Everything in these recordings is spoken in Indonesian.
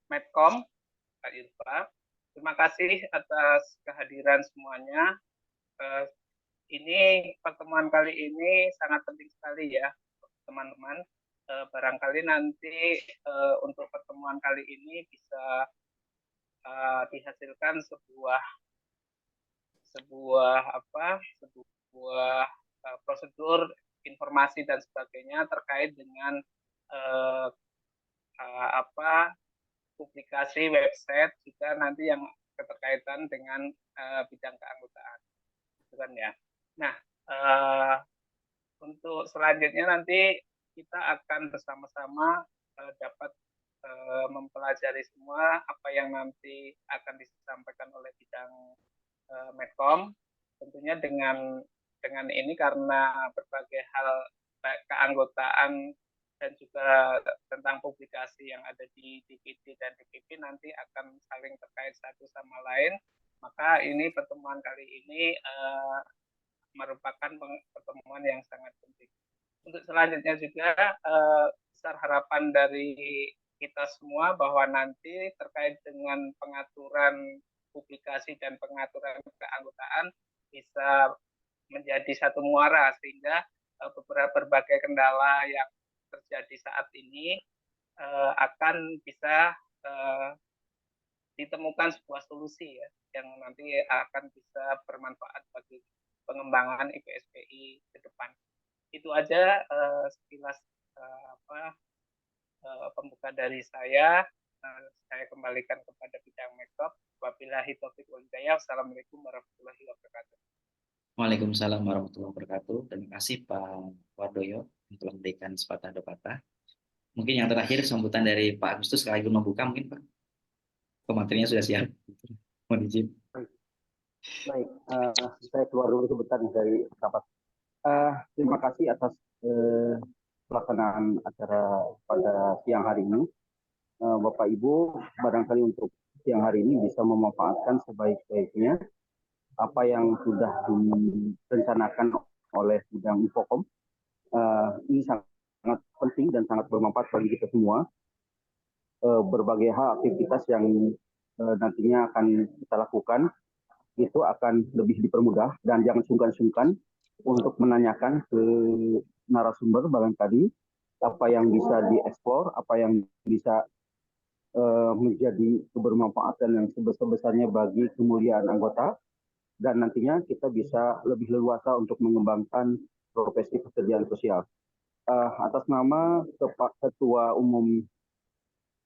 Medcom, Kak Irfa. Terima kasih atas kehadiran semuanya. Ini pertemuan kali ini sangat penting sekali ya, teman-teman. Barangkali nanti untuk pertemuan kali ini bisa dihasilkan sebuah prosedur informasi dan sebagainya terkait dengan uh, publikasi website juga nanti yang keterkaitan dengan bidang keanggotaan, bukan ya. Nah, untuk selanjutnya nanti kita akan bersama-sama dapat mempelajari semua apa yang nanti akan disampaikan oleh bidang Medcom. Tentunya dengan ini karena berbagai hal baik keanggotaan dan juga tentang publikasi yang ada di DPD dan DPP nanti akan saling terkait satu sama lain. Maka ini pertemuan kali ini merupakan pertemuan yang sangat penting. Untuk selanjutnya juga besar harapan dari kita semua bahwa nanti terkait dengan pengaturan publikasi dan pengaturan keanggotaan bisa menjadi satu muara sehingga beberapa berbagai kendala yang terjadi saat ini akan bisa ditemukan sebuah solusi ya yang nanti akan bisa bermanfaat bagi pengembangan IPSPI ke depan. Itu aja sekilas pembuka dari saya. Saya kembalikan kepada bidang Medcom. Wabillahi taufiq wal hidayah. Assalamualaikum warahmatullahi wabarakatuh. Waalaikumsalam warahmatullahi wabarakatuh. Terima kasih Pak Wardoyo untuk memberikan sepatah dua patah. Mungkin yang terakhir sambutan dari Pak Agustus sekaligus membuka mungkin Pak. Pematerinya sudah siap. Mohon izin. Baik, saya keluar dulu sebentar dari rapat. Terima kasih atas pelaksanaan acara pada siang hari ini. Bapak Ibu, barangkali untuk siang hari ini bisa memanfaatkan sebaik-baiknya apa yang sudah direncanakan oleh bidang Infocom. Ini sangat penting dan sangat bermanfaat bagi kita semua. Berbagai hal aktivitas yang nantinya akan kita lakukan itu akan lebih dipermudah dan jangan sungkan-sungkan untuk menanyakan ke narasumber barangkali apa yang bisa dieksplor, apa yang bisa menjadi kebermanfaatan yang sebesar-besarnya bagi kemuliaan anggota, dan nantinya kita bisa lebih leluasa untuk mengembangkan profesi pekerjaan sosial. Atas nama Ketua Umum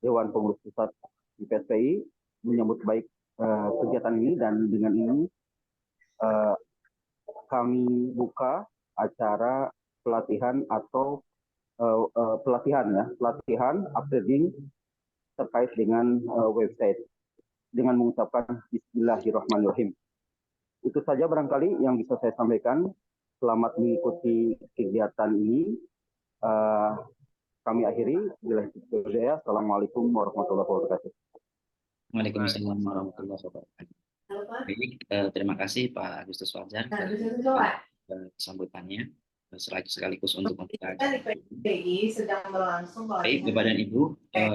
Dewan Pengurus Pusat IPSPI menyambut baik kegiatan ini, dan dengan ini kami buka acara pelatihan atau pelatihan upgrading terkait dengan website dengan mengucapkan Bismillahirrahmanirrahim. Itu saja barangkali yang bisa saya sampaikan. Selamat mengikuti kegiatan ini. Kami akhiri. Assalamualaikum warahmatullahi wabarakatuh. Waalaikumsalam warahmatullahi wabarakatuh. Baik, terima kasih Pak Agustus Fajar sambutannya sekaligus untuk membuka acara. Baik, Bapak dan Ibu,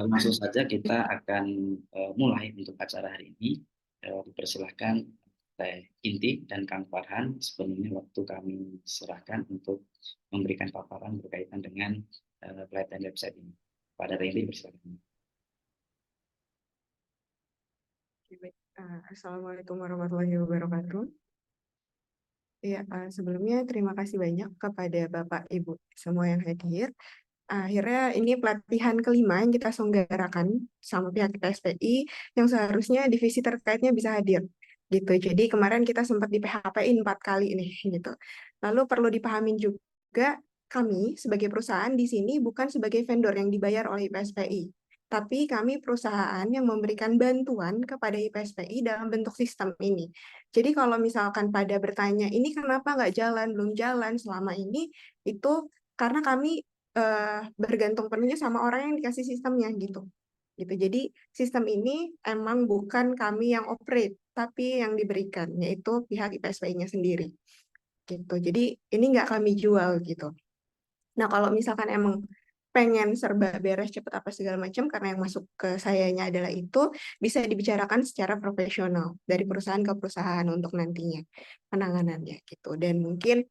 langsung saja kita akan mulai untuk acara hari ini. Dipersilahkan Teh Inti dan Kang Farhan, sebenarnya waktu kami serahkan untuk memberikan paparan berkaitan dengan pelatihan website ini. Pada Teh Inti, persilakan. Assalamualaikum warahmatullahi wabarakatuh. Ya, sebelumnya terima kasih banyak kepada Bapak Ibu semua yang hadir. Akhirnya ini pelatihan kelima yang kita selenggarakan sama pihak IPSPI yang seharusnya divisi terkaitnya bisa hadir. Gitu. Jadi kemarin kita sempat di PHP-in 4 kali nih gitu. Lalu perlu dipahamin juga kami sebagai perusahaan di sini bukan sebagai vendor yang dibayar oleh IPSPI. Tapi kami perusahaan yang memberikan bantuan kepada IPSPI dalam bentuk sistem ini. Jadi kalau misalkan pada bertanya, ini kenapa nggak jalan, belum jalan selama ini, itu karena kami bergantung penuhnya sama orang yang dikasih sistemnya gitu. Jadi sistem ini emang bukan kami yang operate, tapi yang diberikan, yaitu pihak IPSPI-nya sendiri. Gitu. Jadi ini nggak kami jual gitu. Nah kalau misalkan emang pengen serba beres cepat apa segala macam, karena yang masuk ke sayanya adalah itu, bisa dibicarakan secara profesional dari perusahaan ke perusahaan untuk nantinya penanganannya gitu. Dan mungkin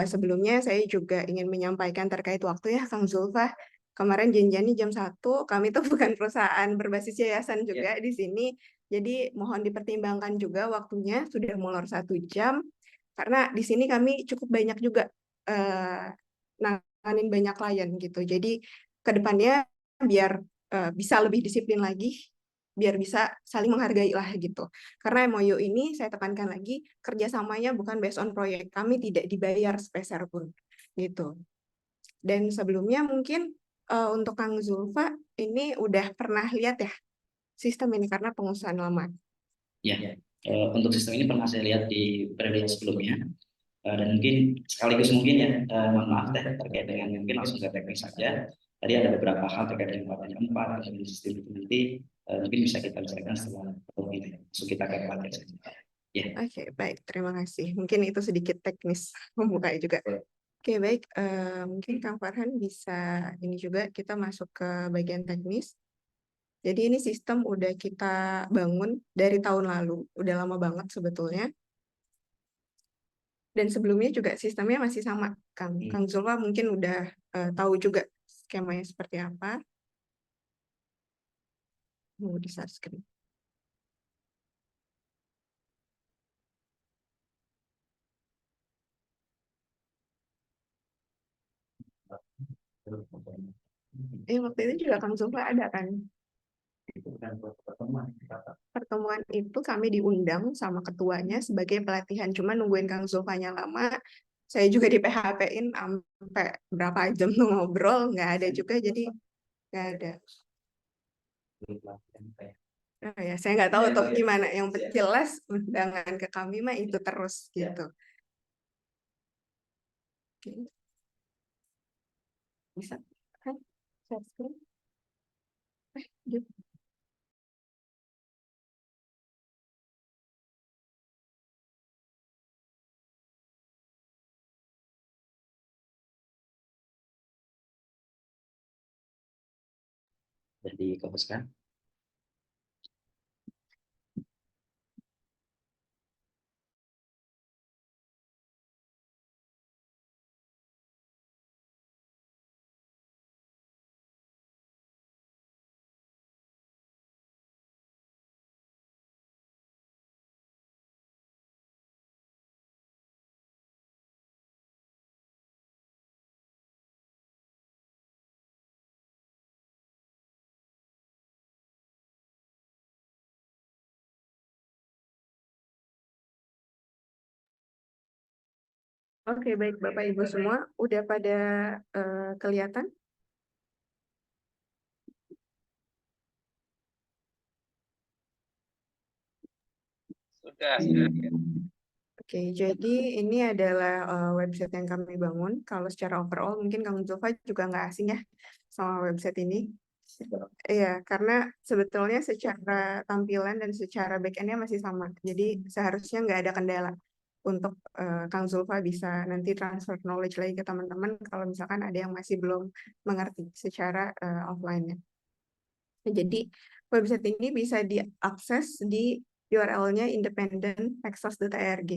sebelumnya saya juga ingin menyampaikan terkait waktu ya, Kang Zulfa. Kemarin janjiannya jam 1, kami tuh bukan perusahaan berbasis yayasan juga di sini. Jadi mohon dipertimbangkan juga waktunya, sudah molor 1 jam. Karena di sini kami cukup banyak juga nanganin banyak klien gitu. Jadi ke depannya biar bisa lebih disiplin lagi, biar bisa saling menghargai lah gitu. Karena MOU ini saya tekankan lagi, kerjasamanya bukan based on proyek, kami tidak dibayar sepeser pun gitu. Dan sebelumnya mungkin untuk Kang Zulfa ini udah pernah lihat ya sistem ini karena pengusahaan lama. Ya, untuk sistem ini pernah saya lihat di periode sebelumnya. Dan mungkin sekaligus mungkin ya, mohon maaf terkait dengan mungkin langsung ke teknis saja. Tadi ada beberapa hal terkait dengan pelatihan 4 dan sistem itu nanti mungkin bisa kita bicarakan setelah ini. Langsung kita ke pelatihan saja. Ya. Oke, baik. Terima kasih. Mungkin itu sedikit teknis membuka juga. Oke, baik. Mungkin Kang Farhan bisa ini juga kita masuk ke bagian teknis. Jadi ini sistem udah kita bangun dari tahun lalu, udah lama banget sebetulnya. Dan sebelumnya juga sistemnya masih sama, Kang. Kang Zulfa mungkin udah tahu juga skemanya seperti apa. Mau di share screen. Waktu itu juga Kang Zulfa ada kan? Pertemuan itu kami diundang sama ketuanya sebagai pelatihan. Cuma nungguin Kang Zulfanya lama, saya juga di PHP-in sampai berapa jam tuh ngobrol, nggak ada juga, jadi nggak ada. Ya, saya nggak tahu tuh gimana. Yang jelas undangan ke kami mah itu terus gitu. Oke. Bisa kan? Share screen. Gitu. Jadi dihapuskan. Oke, baik Bapak Ibu semua, udah pada kelihatan? Sudah. Oke, jadi ini adalah website yang kami bangun. Kalau secara overall mungkin Kang Zulfa juga nggak asing ya sama website ini. Iya, karena sebetulnya secara tampilan dan secara back-end-nya masih sama. Jadi seharusnya nggak ada kendala untuk Kang Zulfa bisa nanti transfer knowledge lagi ke teman-teman kalau misalkan ada yang masih belum mengerti secara offline-nya. Jadi website ini bisa diakses di URL-nya independent.pexos.org.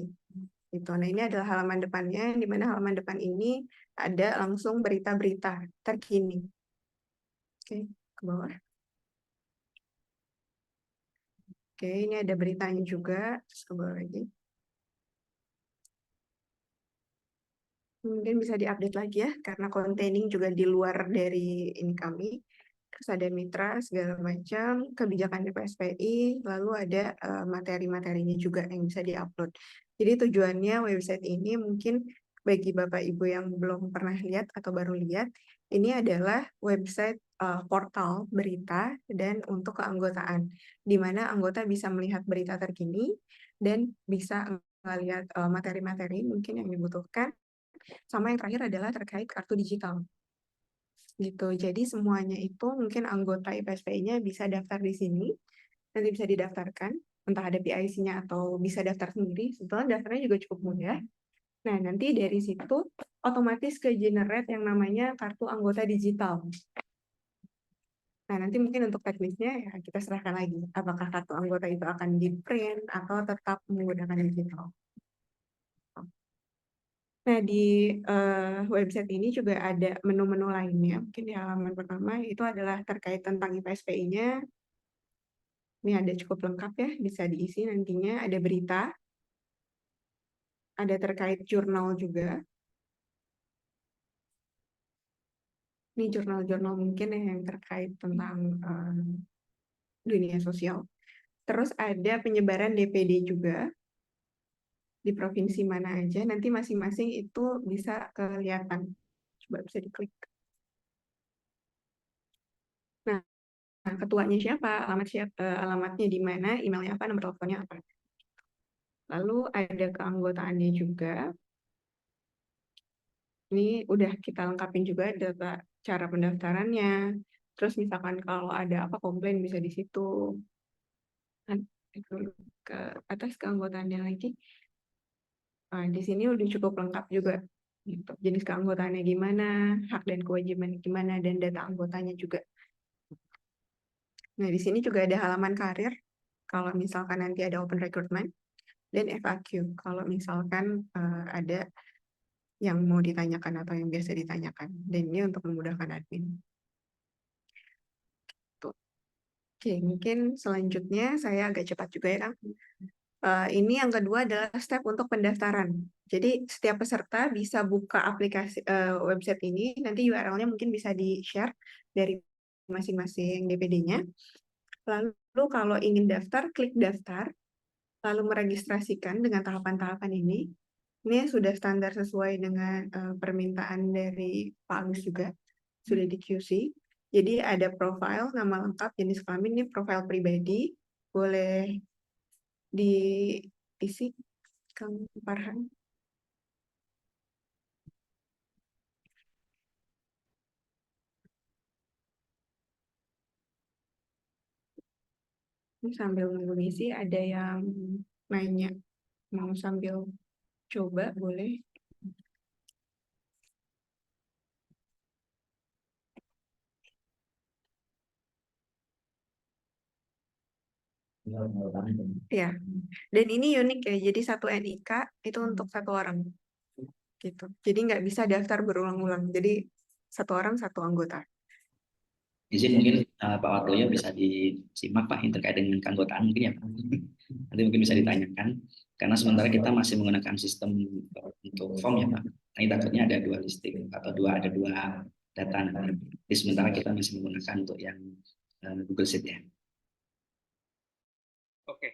Gitu. Nah, ini adalah halaman depannya, di mana halaman depan ini ada langsung berita-berita terkini. Oke, ke bawah. Oke, ini ada beritanya juga, terus ke bawah lagi. Mungkin bisa diupdate lagi ya, karena containing juga di luar dari ini kami. Terus ada mitra, segala macam, kebijakan DPSPI, lalu ada materi-materinya juga yang bisa diupload. Jadi tujuannya website ini mungkin bagi Bapak Ibu yang belum pernah lihat atau baru lihat, ini adalah website portal berita dan untuk keanggotaan, di mana anggota bisa melihat berita terkini dan bisa melihat materi-materi mungkin yang dibutuhkan. Sama yang terakhir adalah terkait kartu digital. Gitu. Jadi semuanya itu mungkin anggota IPSPI-nya bisa daftar di sini, nanti bisa didaftarkan, entah ada PIC-nya atau bisa daftar sendiri. Sebetulnya daftarnya juga cukup mudah. Nah, nanti dari situ otomatis ke generate yang namanya kartu anggota digital. Nah, nanti mungkin untuk teknisnya ya kita serahkan lagi. Apakah kartu anggota itu akan di-print atau tetap menggunakan digital. Nah, di website ini juga ada menu-menu lainnya. Mungkin di halaman pertama itu adalah terkait tentang IPSPI-nya. Ini ada cukup lengkap ya, bisa diisi nantinya. Ada berita, ada terkait jurnal juga. Ini jurnal-jurnal mungkin yang terkait tentang dunia sosial. Terus ada penyebaran DPD juga di provinsi mana aja. Nanti masing-masing itu bisa kelihatan. Coba bisa diklik. Nah, ketuanya siapa, alamatnya di mana, emailnya apa, nomor teleponnya apa. Lalu ada keanggotaannya juga. Ini udah kita lengkapin juga data cara pendaftarannya. Terus misalkan kalau ada apa komplain bisa di situ. Ke atas keanggotaannya lagi. Nah, di sini udah cukup lengkap juga. Gitu. Jenis keanggotaannya gimana, hak dan kewajiban gimana, dan data anggotanya juga. Nah, di sini juga ada halaman karir. Kalau misalkan nanti ada open recruitment. Dan FAQ. Kalau misalkan ada yang mau ditanyakan atau yang biasa ditanyakan. Dan ini untuk memudahkan admin. Tuh. Oke, mungkin selanjutnya saya agak cepat juga ya, Kang. Ini yang kedua adalah step untuk pendaftaran. Jadi setiap peserta bisa buka aplikasi website ini, nanti URL-nya mungkin bisa di-share dari masing-masing DPD-nya. Lalu kalau ingin daftar, klik daftar, lalu meregistrasikan dengan tahapan-tahapan ini. Ini sudah standar sesuai dengan permintaan dari Pak Agus juga, sudah di QC. Jadi ada profil, nama lengkap, jenis kelamin, ini profil pribadi, boleh diisi, Kang Farhan. Ini sambil nunggu ngisi, ada yang nanya, mau sambil coba, boleh. Ya, dan ini unik ya, jadi satu NIK itu untuk satu orang. Gitu. Jadi nggak bisa daftar berulang-ulang, jadi satu orang satu anggota. Izin mungkin Pak Wardoyo bisa disimak Pak yang terkait dengan keanggotaan mungkin ya Pak. Nanti mungkin bisa ditanyakan karena sementara kita masih menggunakan sistem untuk form ya Pak. Nanti takutnya ada dua listing atau ada dua data nanti. Jadi sementara kita masih menggunakan untuk yang Google Sheet ya. Oke.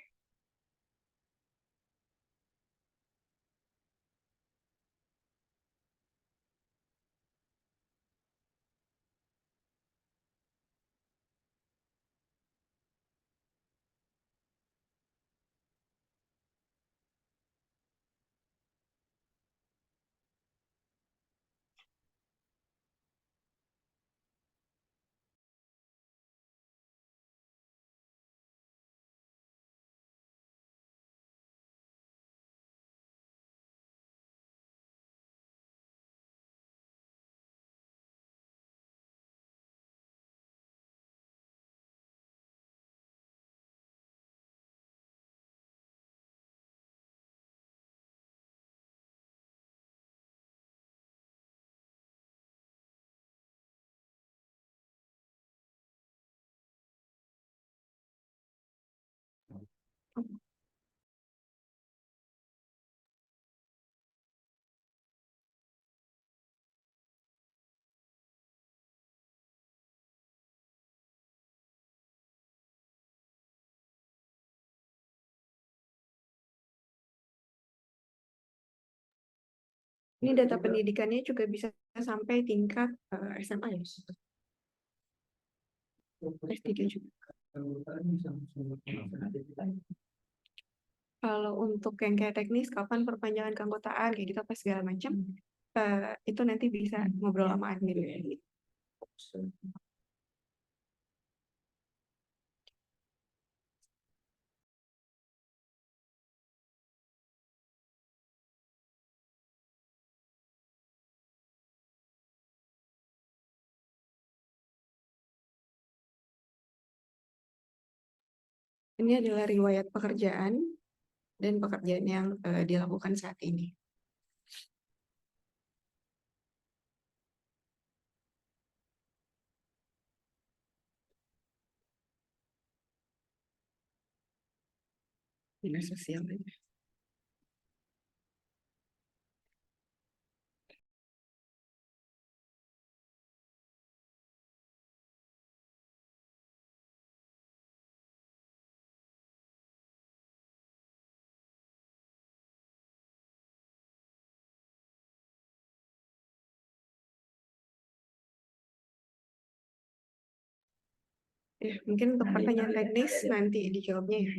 Ini data pendidikannya juga bisa sampai tingkat SMA ya. S3 juga. Kalau untuk yang kayak teknis, kapan perpanjangan keanggotaan, kayak gitu apa segala macam, itu nanti bisa ngobrol sama admin ya. Ini adalah riwayat pekerjaan dan pekerjaan yang dilakukan saat ini. Dinas sosial. Ya, mungkin untuk pertanyaan teknis nanti dijawabnya ya.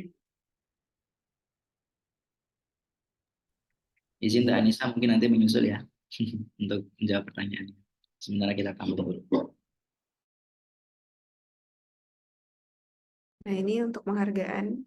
Izin Mbak Anissa mungkin nanti menyusul ya untuk menjawab pertanyaan. Sementara kita tampil dulu. Nah, ini untuk penghargaan.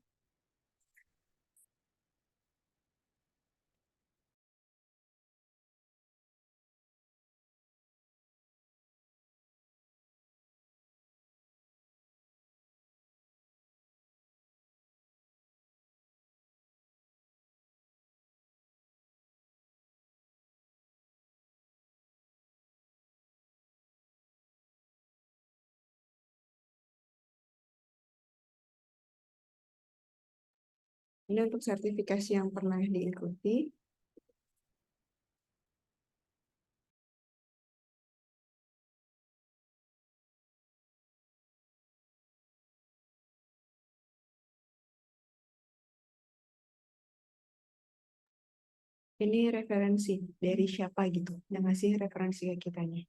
Ini untuk sertifikasi yang pernah diikuti. Ini referensi dari siapa gitu, yang ngasih referensi ke kitanya.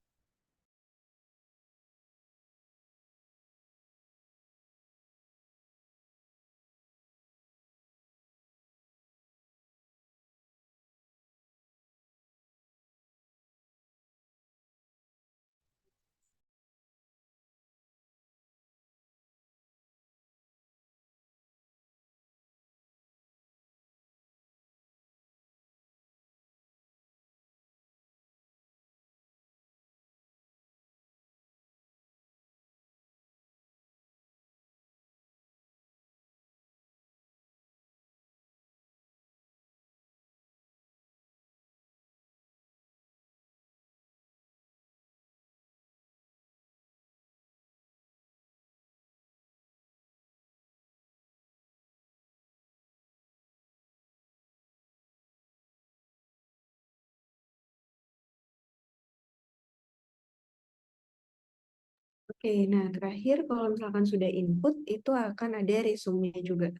Oke, nah terakhir kalau misalkan sudah input, itu akan ada resume juga.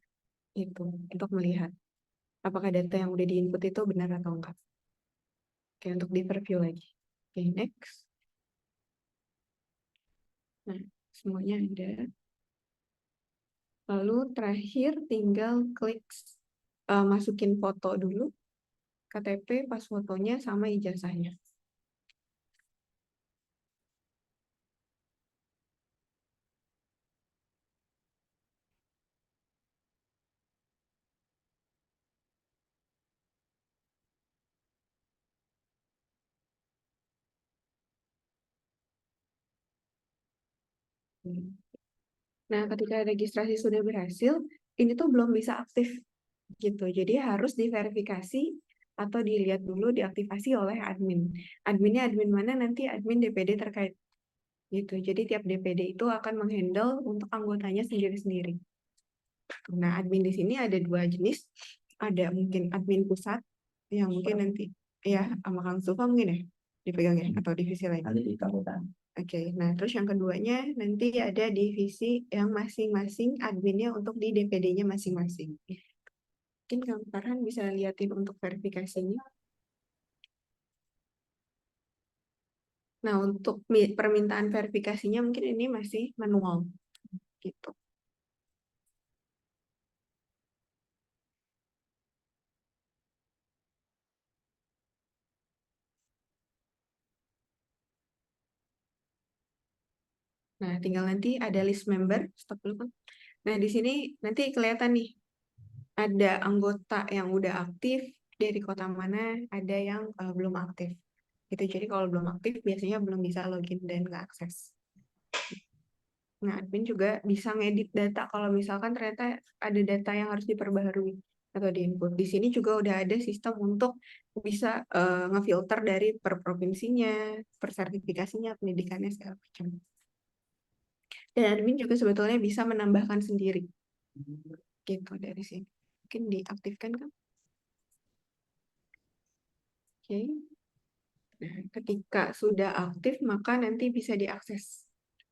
Itu, untuk melihat apakah data yang udah diinput itu benar atau enggak. Oke, untuk di-review lagi. Oke, next. Nah, semuanya ada. Lalu terakhir tinggal klik masukin foto dulu, KTP, pas fotonya, sama ijazahnya. Nah, ketika registrasi sudah berhasil, ini tuh belum bisa aktif gitu. Jadi harus diverifikasi atau dilihat dulu diaktifasi oleh admin. Adminnya admin mana, nanti admin DPD terkait gitu. Jadi tiap DPD itu akan menghandle untuk anggotanya sendiri-sendiri. Nah, admin di sini ada dua jenis. Ada mungkin admin pusat yang mungkin nanti ya sama Kang Sulfa mungkin ya dipegang ya, atau divisi lain. Nanti di kabupaten. Oke, nah terus yang keduanya nanti ada divisi yang masing-masing adminnya untuk di DPD-nya masing-masing. Mungkin Kang Farhan bisa liatin untuk verifikasinya. Nah, untuk permintaan verifikasinya mungkin ini masih manual gitu. Nah, tinggal nanti ada list member, stop dulu Kang. Nah, di sini nanti kelihatan nih, ada anggota yang udah aktif dari kota mana, ada yang belum aktif. Gitu. Jadi kalau belum aktif biasanya belum bisa login dan nggak akses. Nah, admin juga bisa ngedit data kalau misalkan ternyata ada data yang harus diperbaharui atau diinput. Di sini juga udah ada sistem untuk bisa ngefilter dari per provinsinya, per sertifikasinya, pendidikannya segala macam. Dan admin juga sebetulnya bisa menambahkan sendiri. Gitu dari sini. Mungkin diaktifkan kan? Oke. Nah, ketika sudah aktif, maka nanti bisa diakses.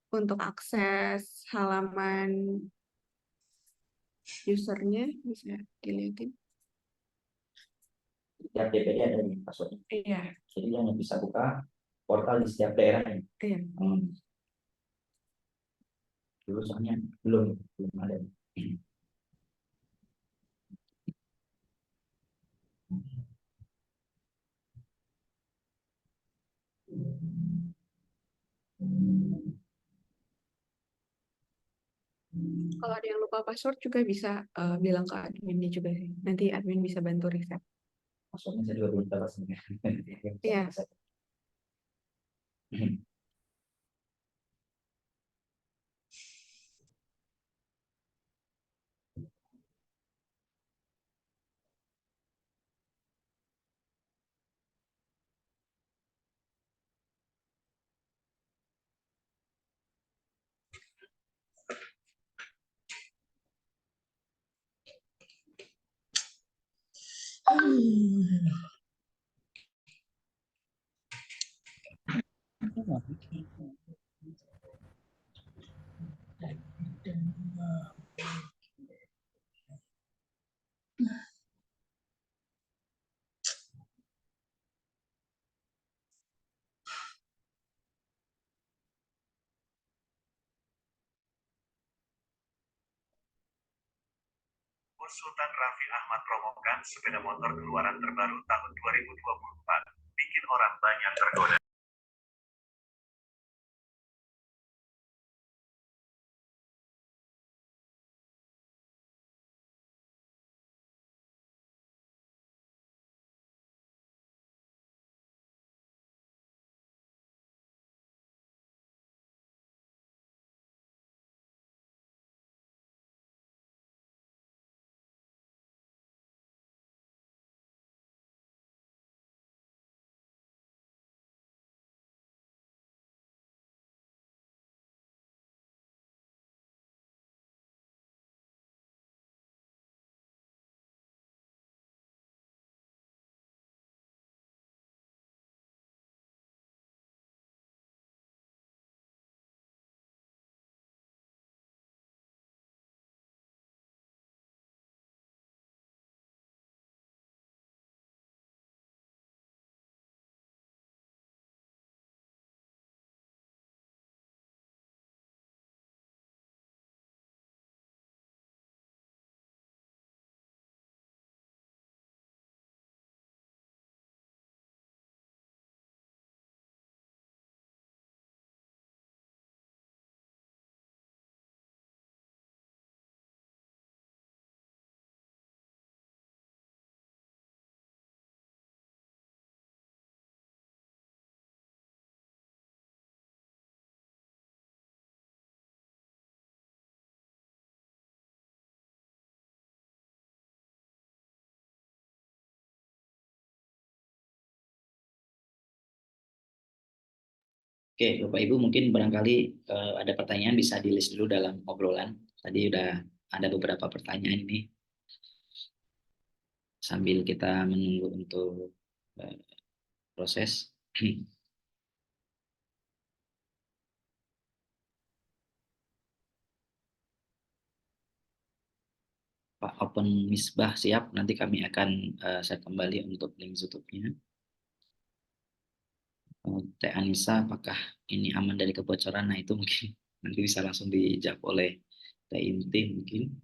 Untuk akses halaman usernya bisa dilihatin. Setiap DPD ada nih passwordnya. Iya, Jadi yang bisa buka portal di setiap daerahnya. iya. Dulu soalnya belum ada. Kalau ada yang lupa password juga bisa bilang ke adminnya juga sih. Nanti admin bisa bantu reset. Passwordnya saya juga belum tahu pastinya. Iya. Sultan Raffi Ahmad promokan sepeda motor keluaran terbaru tahun 2024. Bikin orang banyak tergoda. Oke, Bapak Ibu mungkin barangkali ada pertanyaan bisa di-list dulu dalam obrolan. Tadi udah ada beberapa pertanyaan ini. Sambil kita menunggu untuk proses. Pak Open Misbah siap, nanti kami akan share kembali untuk link YouTube-nya. Teh Anissa, apakah ini aman dari kebocoran? Nah itu mungkin nanti bisa langsung dijawab oleh Teh Inti mungkin.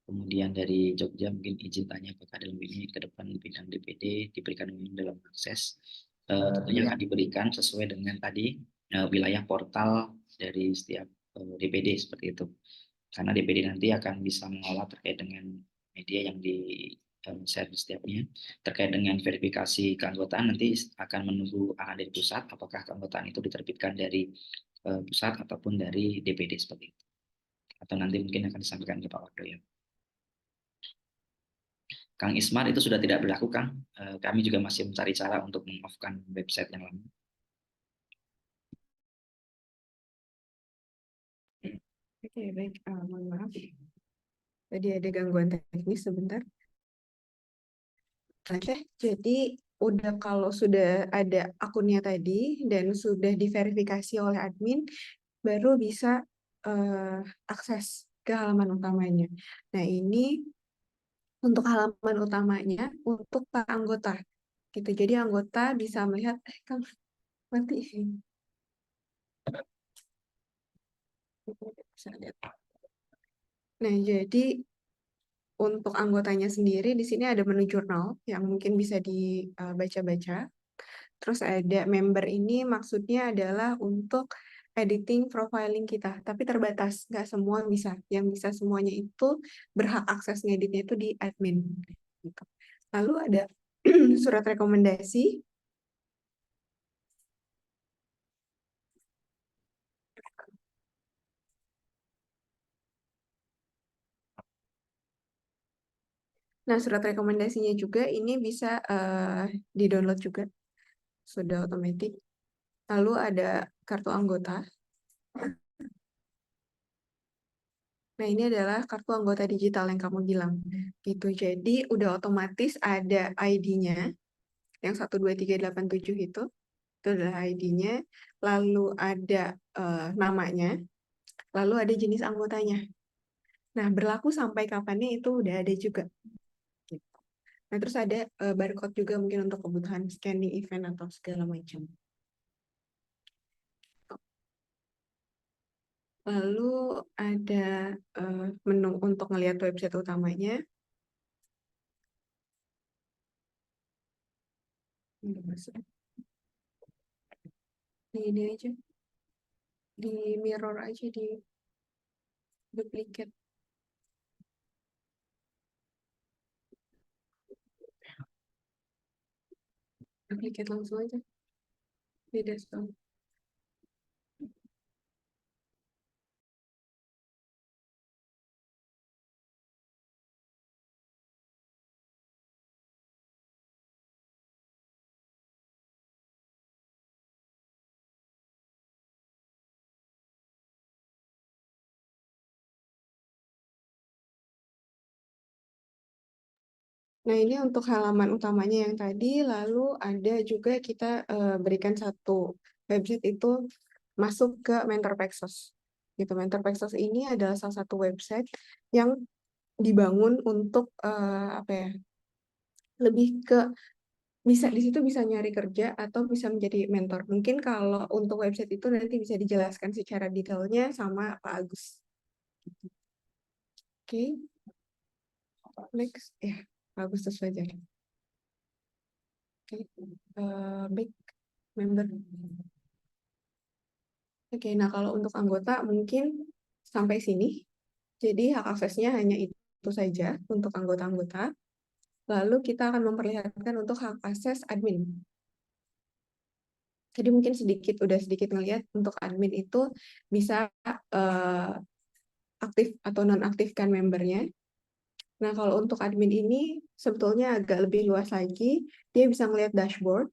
Kemudian dari Jogja mungkin izin tanya apakah dalam ini ke depan bidang DPD diberikan dalam akses. Tentunya akan diberikan sesuai dengan tadi wilayah portal dari setiap DPD seperti itu. Karena DPD nanti akan bisa mengolah terkait dengan media yang di share setiapnya. Terkait dengan verifikasi keanggotaan nanti akan menunggu arahan dari pusat apakah keanggotaan itu diterbitkan dari pusat ataupun dari DPD seperti itu. Atau nanti mungkin akan disampaikan ke Pak Wardoyo. Kang Ismar itu sudah tidak berlaku, Kang. Kami juga masih mencari cara untuk meng-off-kan website yang lama. Oke, baik. Mohon maaf. Tadi ada gangguan teknis sebentar. Oke, jadi kalau sudah ada akunnya tadi dan sudah diverifikasi oleh admin, baru bisa akses ke halaman utamanya. Nah, ini untuk halaman utamanya untuk para anggota. Gitu. Jadi anggota bisa melihat, Kang, mati. Bisa lihat. Nah, jadi untuk anggotanya sendiri di sini ada menu jurnal yang mungkin bisa dibaca-baca. Terus ada member ini maksudnya adalah untuk editing profiling kita, tapi terbatas, nggak semua bisa. Yang bisa semuanya itu berhak akses ngeditnya itu di admin. Gitu. Lalu ada surat rekomendasi. Nah, surat rekomendasinya juga ini bisa di-download juga. Sudah otomatis. Lalu ada kartu anggota. Nah, ini adalah kartu anggota digital yang kamu bilang. Gitu. Jadi, udah otomatis ada ID-nya, yang 123877 itu adalah ID-nya. Lalu ada namanya, lalu ada jenis anggotanya. Nah, berlaku sampai kapannya itu udah ada juga. Gitu. Nah, terus ada barcode juga mungkin untuk kebutuhan scanning event atau segala macam. Lalu ada menu untuk ngelihat website utamanya. Ini aja. Di mirror aja, di duplicate. Duplicate langsung aja. Di desktop. Nah, ini untuk halaman utamanya yang tadi, lalu ada juga kita berikan satu website itu masuk ke Mentor Pexos. Gitu. Mentor Pexos ini adalah salah satu website yang dibangun untuk apa ya? Lebih ke bisa di situ bisa nyari kerja atau bisa menjadi mentor. Mungkin kalau untuk website itu nanti bisa dijelaskan secara detailnya sama Pak Agus. Oke. Next, ya, Pak Agus Fajar. Oke, baik, member. Oke, nah kalau untuk anggota mungkin sampai sini. Jadi hak aksesnya hanya itu saja untuk anggota-anggota. Lalu kita akan memperlihatkan untuk hak akses admin. Jadi mungkin udah sedikit ngelihat untuk admin itu bisa aktif atau nonaktifkan membernya. Nah, kalau untuk admin ini sebetulnya agak lebih luas lagi. Dia bisa melihat dashboard.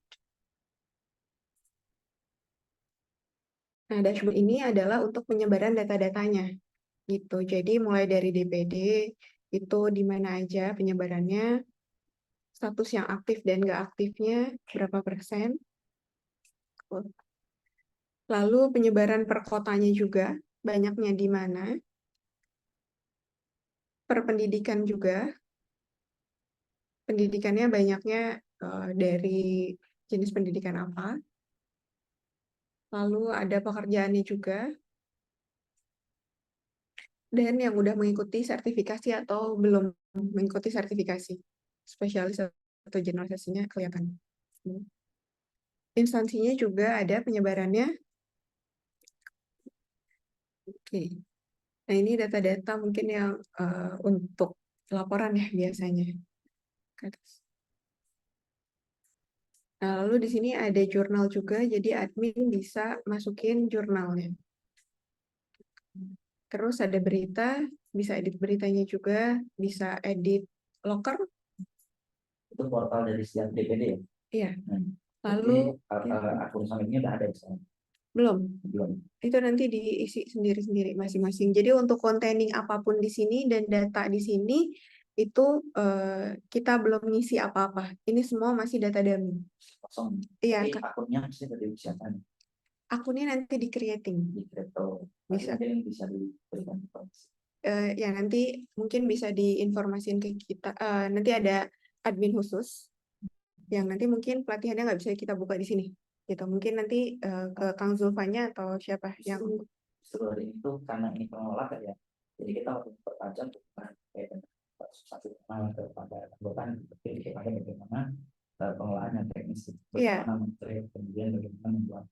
Nah, dashboard ini adalah untuk penyebaran data-datanya. Gitu. Jadi mulai dari DPD, itu di mana aja penyebarannya, status yang aktif dan nggak aktifnya, berapa persen. Lalu penyebaran per kotanya juga, banyaknya di mana. Per pendidikan juga, pendidikannya banyaknya dari jenis pendidikan apa. Lalu ada pekerjaannya juga. Dan yang udah mengikuti sertifikasi atau belum mengikuti sertifikasi. Spesialis atau generalisasinya kelihatan. Instansinya juga ada penyebarannya. Oke. Nah, ini data-data mungkin yang untuk laporan ya biasanya. Nah, lalu di sini ada jurnal juga, jadi admin bisa masukin jurnalnya. Terus ada berita, bisa edit beritanya juga, bisa edit locker. Itu portal dari setiap DPD ya? Iya. Lalu Lalu akun summit-nya udah ada di sana? belum. Belum. Itu nanti diisi sendiri-sendiri masing-masing. Jadi untuk containing apapun di sini dan data di sini itu kita belum ngisi apa-apa. Ini semua masih data dummy. Kosong. Iya, Jadi akunnya mesti dari siapa nih? akunnya nanti di creating. Di crypto. Bisa. Mungkin bisa diberikan informasi. Ya nanti mungkin bisa diinformasiin ke kita. Nanti ada admin khusus yang nanti mungkin pelatihannya nggak bisa kita buka di sini. Gitu. Mungkin nanti ke Kang Zulfanya atau siapa yang Seluruh ini tuh karena ini pengelola kan ya. Jadi kita harus berkaca bukan kayak satu kepada anggota, tapi kepada bagaimana pengelolaannya teknis, bagaimana menteri, kemudian bagaimana membuat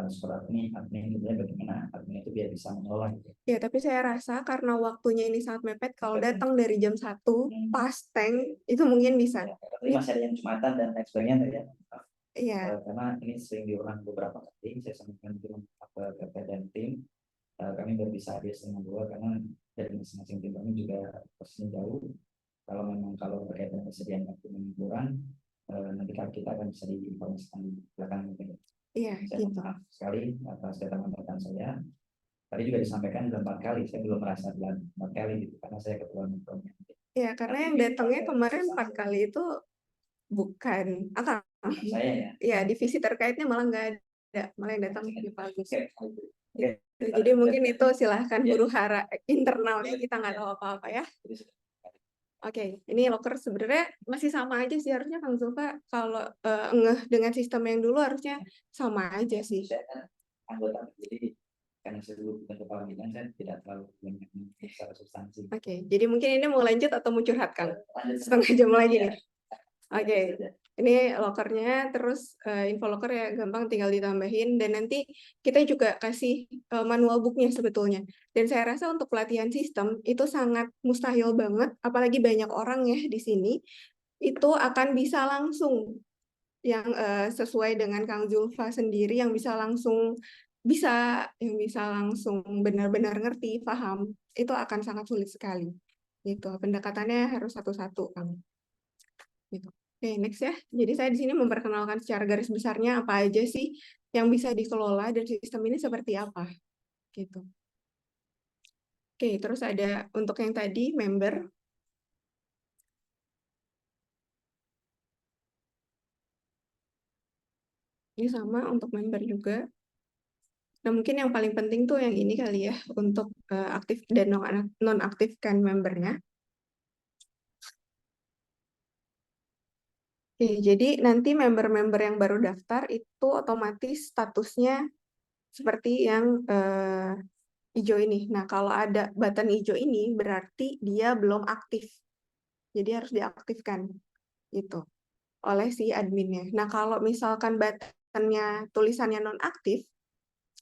surat ini, admin, kemudian bagaimana admin itu biar bisa mengelola. Gitu. Ya, tapi saya rasa karena waktunya ini sangat mepet, kalau datang dari jam 1 pas tank, itu mungkin bisa. Ya, tapi masih ada yang Jumatan dan lain sebagainya ya. Iya. Karena ini sering diulang beberapa kali, saya sampaikan ke PP dan tim, kami berpisah hadir setengah 2 karena dari masing-masing tim kami juga posisinya jauh. Kalau berkaitan dengan kesediaan waktu yang kurang, nanti kita akan bisa diinformasikan di belakang mungkin. Iya, Saya gitu. maaf sekali atas keterbatasan saya. Tadi juga disampaikan 4 kali, saya belum merasa 4 kali gitu karena saya ketua mempromnya. Iya, karena yang datangnya kemarin 4 kali itu bukan akang. Saya ya. Iya, divisi terkaitnya malah nggak ada, malah yang datang lebih bagus. Oke. Jadi mungkin itu silahkan huru hara internalnya, kita nggak tahu apa-apa ya. Oke, ini locker sebenarnya masih sama aja sih, harusnya Kang Zulfa kalau ngeh dengan sistem yang dulu harusnya sama aja sih. Saya kan anggota, jadi karena saya dulu bukan kepala bidang, saya tidak terlalu banyak secara substansi. Oke, jadi mungkin ini mau lanjut atau mau curhat, Kang? Lanjut. Setengah jam lagi nih. Oke. Ini lockernya, terus info locker ya gampang tinggal ditambahin, dan nanti kita juga kasih manual booknya sebetulnya. Dan saya rasa untuk pelatihan sistem itu sangat mustahil banget, apalagi banyak orang ya di sini, itu akan bisa langsung yang sesuai dengan Kang Zulfa sendiri, yang bisa langsung benar-benar ngerti, paham, itu akan sangat sulit sekali. Gitu. Pendekatannya harus satu-satu, Kang. Gitu. Oke, next ya. Jadi saya di sini memperkenalkan secara garis besarnya apa aja sih yang bisa dikelola dan sistem ini seperti apa. Gitu. Oke, terus ada untuk yang tadi member. Ini sama untuk member juga. Nah, mungkin yang paling penting tuh yang ini kali ya, untuk aktif dan non-aktifkan membernya. Oke, jadi nanti member-member yang baru daftar itu otomatis statusnya seperti yang hijau ini. Nah, kalau ada button hijau ini berarti dia belum aktif. Jadi harus diaktifkan gitu oleh si adminnya. Nah, kalau misalkan buttonnya tulisannya non-aktif,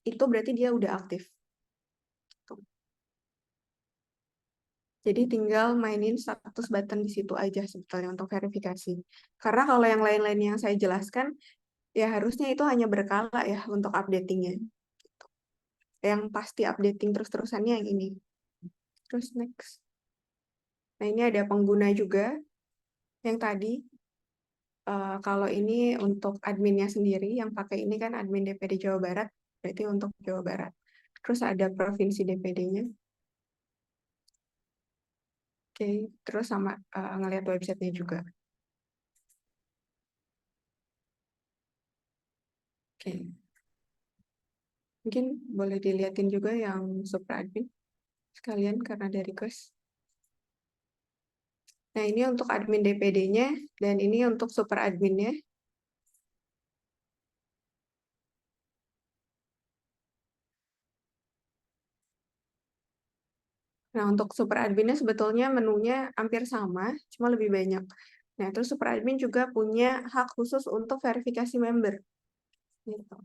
itu berarti dia udah aktif. Jadi tinggal mainin status button di situ aja sebetulnya untuk verifikasi. Karena kalau yang lain-lain yang saya jelaskan, ya harusnya itu hanya berkala ya untuk updatingnya. Yang pasti updating terus-terusannya yang ini. Terus next. Nah, ini ada pengguna juga. Yang tadi, kalau ini untuk adminnya sendiri, yang pakai ini kan admin DPD Jawa Barat, berarti untuk Jawa Barat. Terus ada provinsi DPD-nya. Oke, terus sama ngelihat websitenya juga. Oke. Mungkin boleh dilihatin juga yang super admin sekalian karena ada request. Nah, ini untuk admin DPD-nya dan ini untuk super admin-nya. Nah, untuk super admin-nya sebetulnya menunya hampir sama, cuma lebih banyak. Nah, terus super admin juga punya hak khusus untuk verifikasi member. Gitu.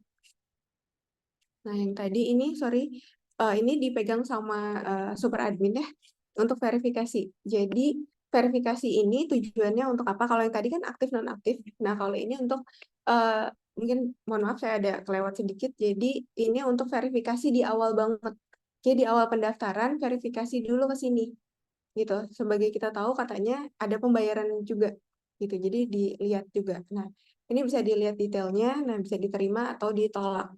Nah, yang tadi ini, ini dipegang sama super admin ya, untuk verifikasi. Jadi, verifikasi ini tujuannya untuk apa? Kalau yang tadi kan aktif non-aktif. Nah, kalau ini untuk mungkin mohon maaf saya ada kelewat sedikit. Jadi ini untuk verifikasi di awal banget. Jadi di awal pendaftaran verifikasi dulu ke sini gitu. Sebagai kita tahu katanya ada pembayaran juga gitu. Jadi dilihat juga. Nah, ini bisa dilihat detailnya, nah bisa diterima atau ditolak.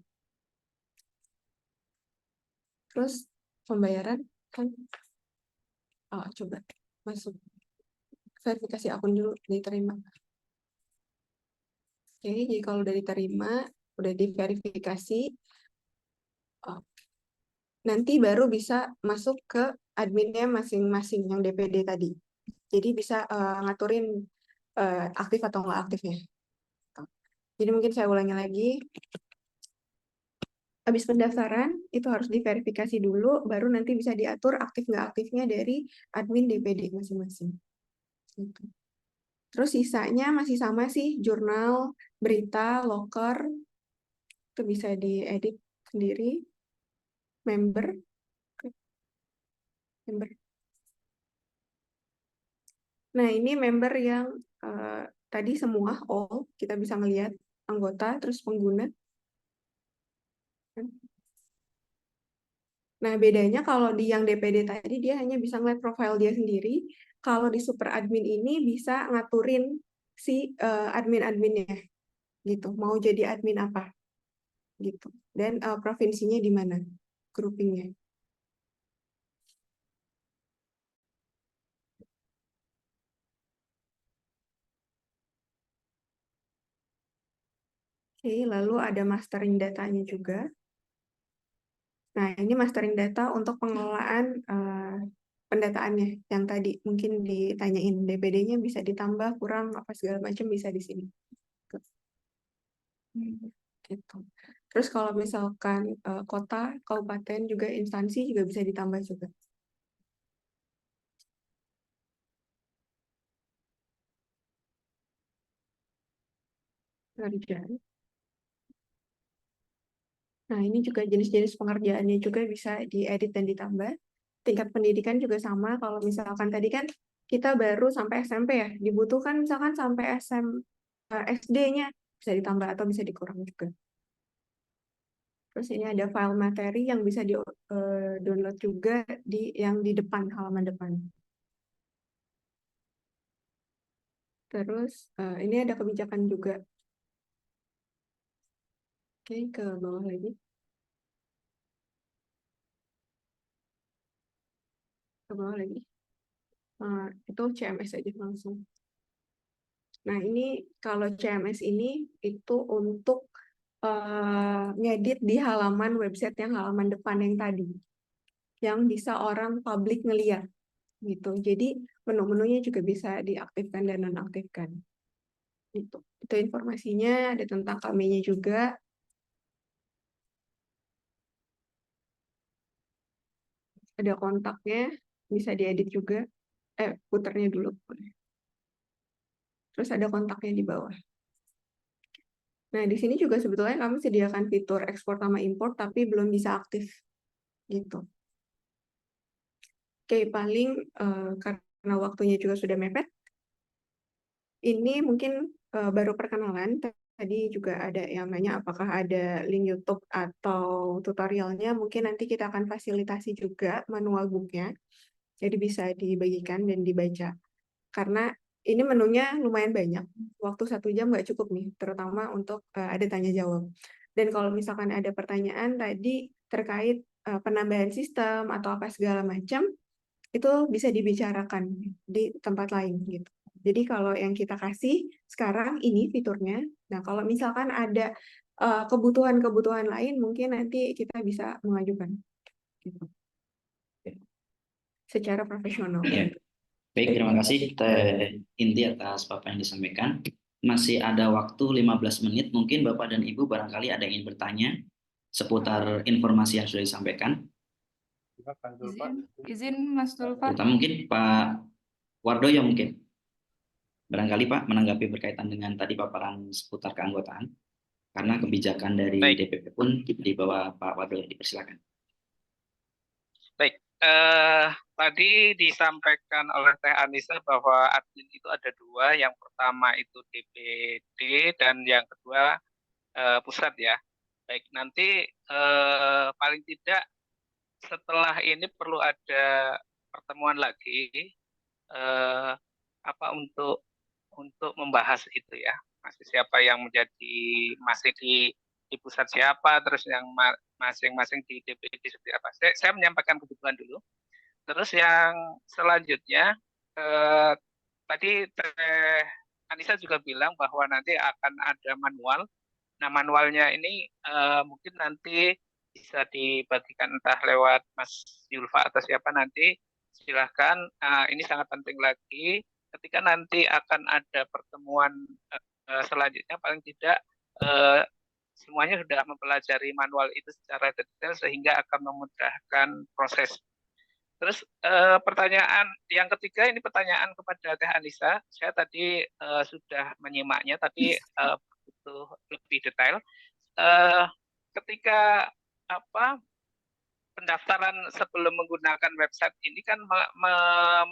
Terus pembayaran kan coba masuk verifikasi akun dulu diterima. Oke, jadi kalau udah diterima, udah diverifikasi, nanti baru bisa masuk ke adminnya masing-masing yang DPD tadi. Jadi bisa ngaturin aktif atau nggak aktifnya. Jadi mungkin saya ulangi lagi. Habis pendaftaran, itu harus diverifikasi dulu, baru nanti bisa diatur aktif nggak aktifnya dari admin DPD masing-masing. Gitu. Terus sisanya masih sama sih, jurnal, berita, loker, itu bisa diedit sendiri. Member. Nah, ini member yang tadi semua, all, kita bisa melihat anggota, terus pengguna. Nah, bedanya kalau di yang DPD tadi, dia hanya bisa ngeliat profil dia sendiri. Kalau di super admin ini bisa ngaturin si admin-adminnya, gitu. Mau jadi admin apa, gitu. Dan provinsinya di mana, groupingnya. Oke, lalu ada mastering datanya juga. Nah, ini mastering data untuk pengelolaan pendataannya yang tadi mungkin ditanyain DPD-nya bisa ditambah, kurang, apa segala macam bisa di sini. Gitu. Terus kalau misalkan kota, kabupaten, juga instansi juga bisa ditambah juga. Pengerjaan. Nah, ini juga jenis-jenis pengerjaannya juga bisa diedit dan ditambah. Tingkat pendidikan juga sama. Kalau misalkan tadi kan kita baru sampai SMP ya, dibutuhkan misalkan sampai SD-nya bisa ditambah atau bisa dikurang juga. Terus ini ada file materi yang bisa di-download juga yang di depan, halaman depan. Terus ini ada kebijakan juga. Oke, ke bawah lagi. Ke bawah lagi. Itu CMS aja langsung. Nah, ini kalau CMS ini itu untuk ngedit di halaman website yang halaman depan yang tadi. Yang bisa orang publik ngeliat. Gitu. Jadi menu-menunya juga bisa diaktifkan dan nonaktifkan. Itu informasinya, ada tentang kami-nya juga. Ada kontaknya, bisa diedit juga. Puternya dulu. Terus ada kontaknya di bawah. Nah, di sini juga sebetulnya kami sediakan fitur ekspor sama import, tapi belum bisa aktif. Gitu. Oke, paling karena waktunya juga sudah mepet, ini mungkin baru perkenalan. Tadi juga ada yang nanya apakah ada link YouTube atau tutorialnya. Mungkin nanti kita akan fasilitasi juga manual booknya. Jadi bisa dibagikan dan dibaca. Karena ini menunya lumayan banyak. Waktu 1 jam nggak cukup nih, terutama untuk ada tanya jawab. Dan kalau misalkan ada pertanyaan tadi terkait penambahan sistem atau apa segala macam, itu bisa dibicarakan di tempat lain gitu. Jadi kalau yang kita kasih sekarang ini fiturnya. Nah, kalau misalkan ada kebutuhan-kebutuhan lain, mungkin nanti kita bisa mengajukan gitu. Secara profesional. Ya. Baik, terima kasih Teh Inti atas apa yang disampaikan. Masih ada waktu 15 menit. Mungkin Bapak dan Ibu barangkali ada yang ingin bertanya seputar informasi yang sudah disampaikan. Izin Mas Dulfa. Terutama mungkin Pak Wardoyo mungkin. Barangkali Pak menanggapi berkaitan dengan tadi paparan seputar keanggotaan. Karena kebijakan dari DPP pun di bawah Pak Wardoyo, dipersilakan. Baik, tadi disampaikan oleh Teh Anissa bahwa admin itu ada dua. Yang pertama itu DPD dan yang kedua pusat ya. Baik, nanti paling tidak setelah ini perlu ada pertemuan lagi untuk membahas itu ya. Masih siapa yang masih di pusat siapa, terus yang masing-masing di DPD seperti apa. Saya menyampaikan kebutuhan dulu. Terus yang selanjutnya tadi Teh Anissa juga bilang bahwa nanti akan ada manual. Nah, manualnya ini mungkin nanti bisa dibagikan entah lewat Mas Yulfa atau siapa nanti. Silahkan, ini sangat penting lagi. Ketika nanti akan ada pertemuan selanjutnya, paling tidak semuanya sudah mempelajari manual itu secara detail sehingga akan memudahkan proses. Terus pertanyaan yang ketiga ini pertanyaan kepada Teh Anissa. Saya tadi sudah menyimaknya, tapi butuh lebih detail. Ketika pendaftaran sebelum menggunakan website ini kan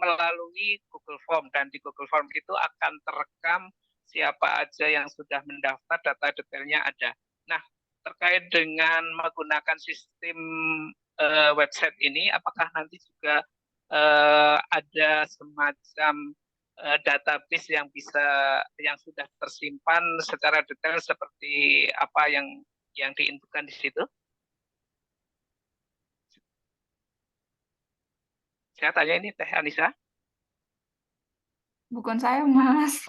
melalui Google Form, dan di Google Form itu akan terekam siapa aja yang sudah mendaftar, data detailnya ada. Nah, terkait dengan menggunakan sistem website ini, apakah nanti juga ada semacam database yang sudah tersimpan secara detail seperti apa yang diinputkan di situ? Saya tanya ini Teh Anissa. Bukan saya, Mas.